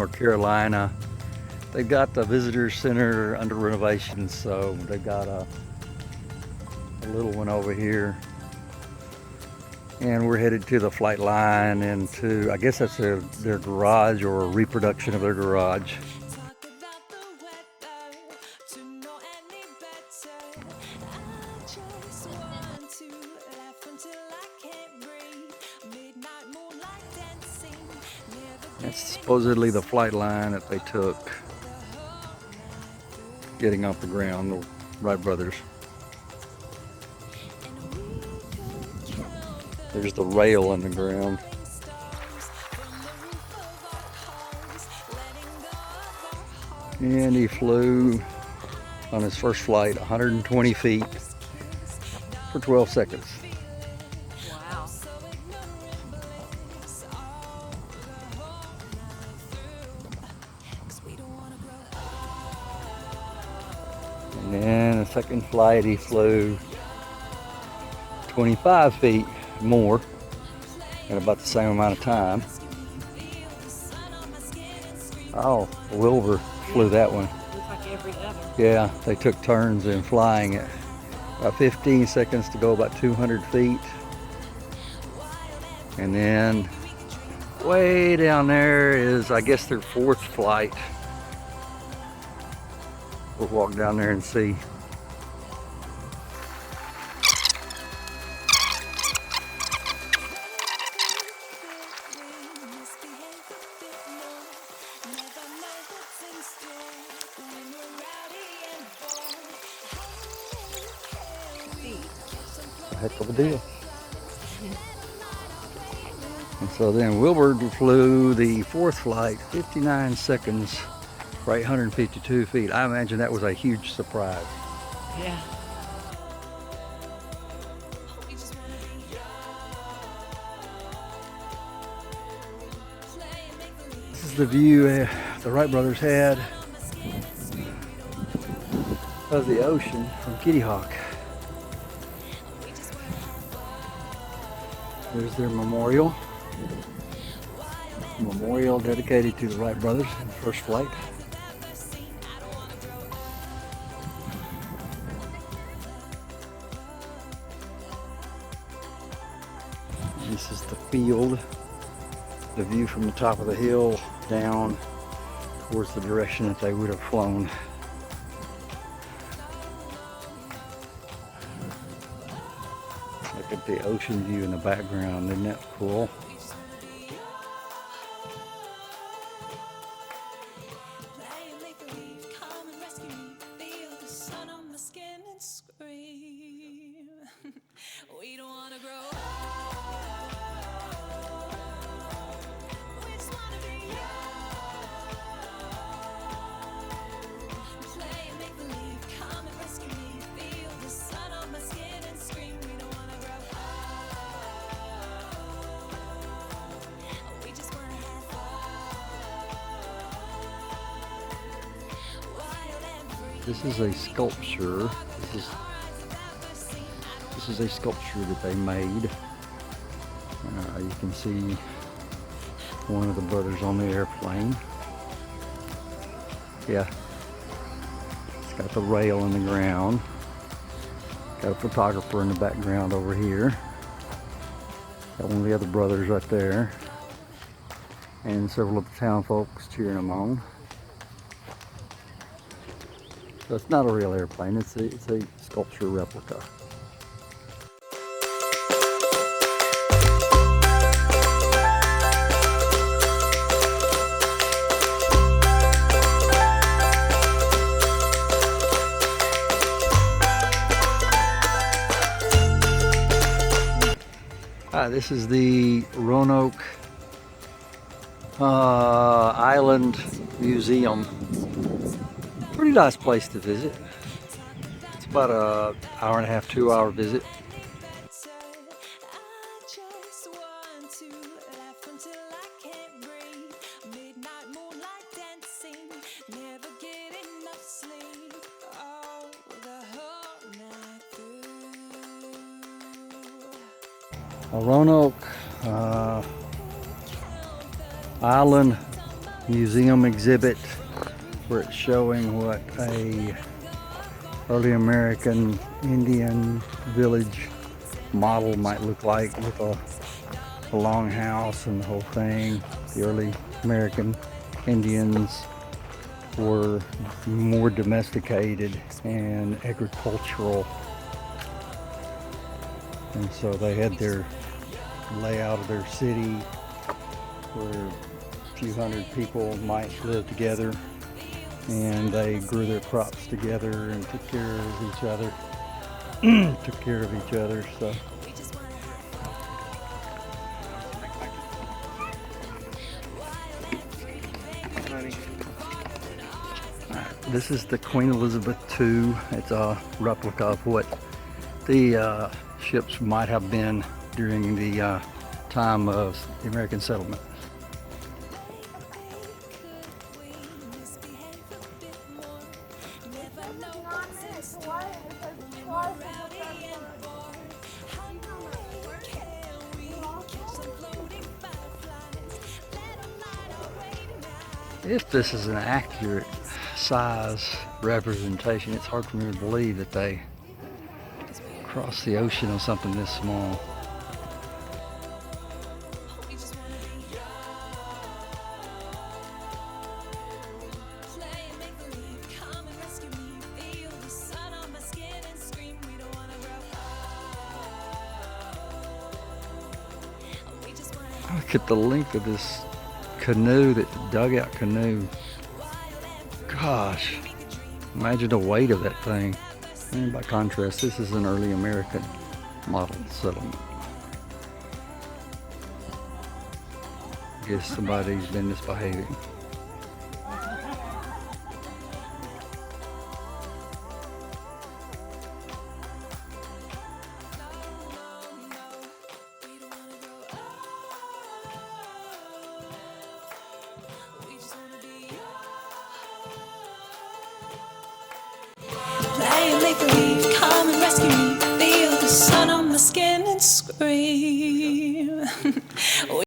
North Carolina. They've got the visitor center under renovation, so they've got a little one over here. And we're headed to the flight line and to, I guess that's their garage or a reproduction of their garage. That's supposedly the flight line that they took getting off the ground, the Wright brothers. There's the rail in the ground. And he flew on his first flight 120 feet for 12 seconds. Wow. And then the second flight he flew 25 feet more in about the same amount of time. Oh, Wilbur flew that one. Looks like every other. Yeah, they took turns in flying it. About 15 seconds to go about 200 feet. And then way down there is, I guess, their fourth flight. We'll walk down there and see. A heck of a deal. And so then Wilbur flew the fourth flight, 59 seconds for 852 feet. I imagine that was a huge surprise. Yeah. This is the view the Wright brothers had of the ocean from Kitty Hawk. There's their memorial. A memorial dedicated to the Wright brothers in the first flight. This is the field, the view from the top of the hill down towards the direction that they would have flown. Look at the ocean view in the background, isn't that cool? This is a sculpture. This is a sculpture that they made. You can see one of the brothers on the airplane. Yeah, it's got the rail in the ground. Got a photographer in the background over here. Got one of the other brothers right there, and several of the town folks cheering them on. So it's not a real airplane, it's a sculpture replica. This is the Roanoke Island Museum. Pretty nice place to visit. It's about an hour and a half, 2 hour visit. Roanoke Island museum exhibit where it's showing what a early American Indian village model might look like, with a long house and the whole thing. The early American Indians were more domesticated and agricultural, and so they had their layout of their city where a few hundred people might live together, and they grew their crops together and took care of each other. So this is the Queen Elizabeth II. It's a replica of what the ships might have been during the time of the American settlement. If this is an accurate size representation, it's hard for me to believe that they crossed the ocean on something this small. Look at the length of this canoe, that dugout canoe. Gosh, imagine the weight of that thing. And by contrast, this is an early American model settlement. I guess somebody's been misbehaving. Play and make believe.